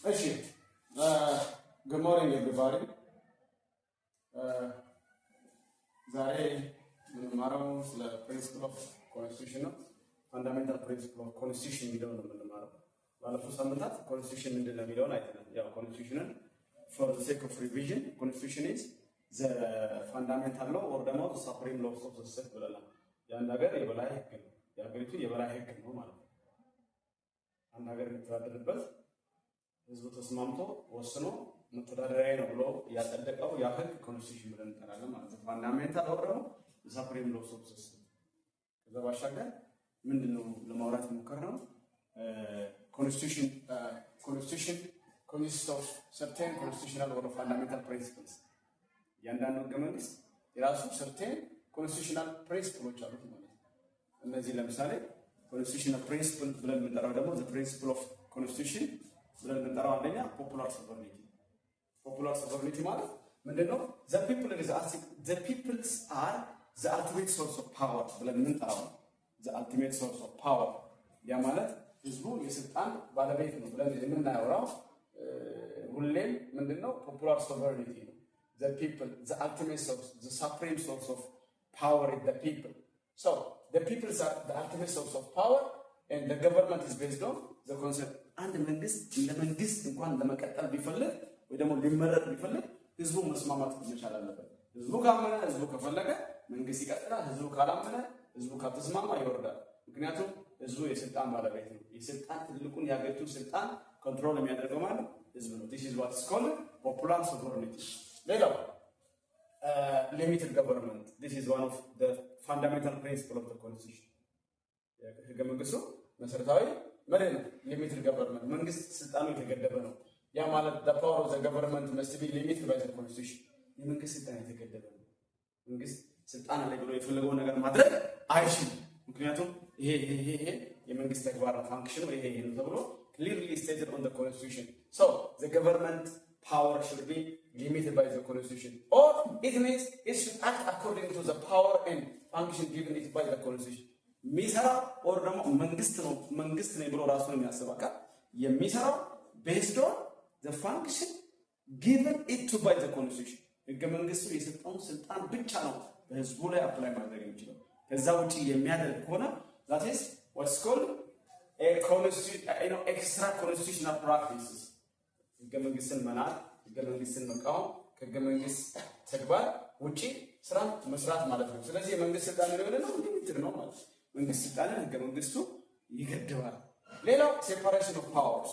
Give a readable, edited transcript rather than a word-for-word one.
Good morning, everybody. ዛሬ የምንማረው ስለ ፕሪንሲፕል ኦፍ ኮንስቲቱሽን ነው። ፋንዳሜንታል ፕሪንሲፕል ኦፍ ኮንስቲቱሽን የሚለውን ነው የምንማረው። ባለፉት ሳምንታት ኮንስቲቱሽን ምንድን ነው የሚለውን አይተናል። ያው ኮንስቲቱሽንን ፎር ዘ ሴክ ኦፍ ሪቪዥን ኮንስቲቱሽን ኢዝ ዘ ፋንዳሜንታል ሎው ኦር ደግሞ ዘ ሱፕሪም ሎው ኦፍ ዘ ስቴት ብለናል። የአንድ ሀገር የበላይ ህግ ነው። የሀገሪቱ የበላይ ህግ ነው ማለት ነው። አንድ ሀገር የሚተዳደርበት ህዝቡ ተስማምቶ ወስኖ መተዳደሪያ ነው ብሎ ያጸደቀው ያ ህግ ኮንስቲቱሽን ብለን እንጠራለን ማለት ነው። ፋንዳሜንታል ኦር ደግሞ ሱፕሪም ሎው ኦፍ ዘ ስቴት። ከዛ ባሻገር ምንድነው ለማውራት የሞከርነው ኮንስቲቱሽን consists of certain constitutional or fundamental principles. ያንዳንዱ ህገ መንግስት የራሱ certain constitutional principles አሉት ማለት ነው። እነዚህ ለምሳሌ constitutional principle ብለን የምንጠራው ደግሞ the principle of constitution ብለን የምንጠራው አንደኛ popular sovereignty ማለት ምንድነው? the peoples are the ultimate source of power ብለን የምንጠራው the ultimate source of power ያ ማለት ህዝቡ የስልጣን ባለቤት ነው ብለን የምናወራው ሁሌም ምንድነው? popular sovereignty ነው። the people, the ultimate source, the supreme source of power is the people. So the people are the ultimate source of power and the government is based on the concept. አንድ መንግስት እንደ መንግስት እንኳን ለመቀጠል ቢፈልግ ወይ ደግሞ ሊመረጥ ቢፈልግ ህዝቡ መስማማት መቻል አለበት። ህዝቡ ካመነ፣ ህዝቡ ከፈለገ መንግስት ይቀጥላል። ህዝቡ ካላመነ፣ ህዝቡ ካልተስማማ ይወርዳል። ምክንያቱም ህዝቡ የስልጣን ባለቤት ነው። የስልጣን ትልቁን የሀገሪቱን ስልጣን ኮንትሮል የሚያደርገው ማለት ህዝብ ነው። this is what is called popular sovereignty. ሌላው limited government. This is one of the fundamental principles of the constitution. ህገ መንግስቱ መሰረታዊ መርህ ነው። limited government መንግስት ስልጣኑ የተገደበ ነው። ያ ማለት the power of the government must be limited by the constitution. የመንግስት ስልጣን የተገደበ ነው። መንግስት ስልጣን አለ ብሎ የፈለገውን ነገር ማድረግ አይችልም። ምክንያቱም ይሄ የመንግስት ተግባር ፋንክሽን ይሄ ነው ተብሎ clearly stated on the constitution. So the government power should be limited by the constitution, or it means it should act according to the power and function given it by the constitution. ሚሰራ or ደግሞ መንግስት ነው ብሎ ራሱ ነው የሚያስባካ የሚሰራው based on the function given it to by the constitution. ህገ መንግስቱ የሰጠውን ስልጣን ብቻ ነው በህዝቡ ላይ አፕላይ ማድረግ የሚችለው። ከዛ ውጪ የሚያደርግ ከሆነ that is what's called extra constitutional practices. ህገ መንግስትን መናድ፣ ህገ መንግስትን መቃወም፣ ከህገ መንግስት ተግባር ውጪ ስራ መስራት ማለት ነው። ስለዚህ የመንግስት ስልጣን ነው ሊሚትድ ነው ማለት ነው። መንግስት ስልጣንን ህገ መንግስቱ ይገድባል። ሌላው separation of powers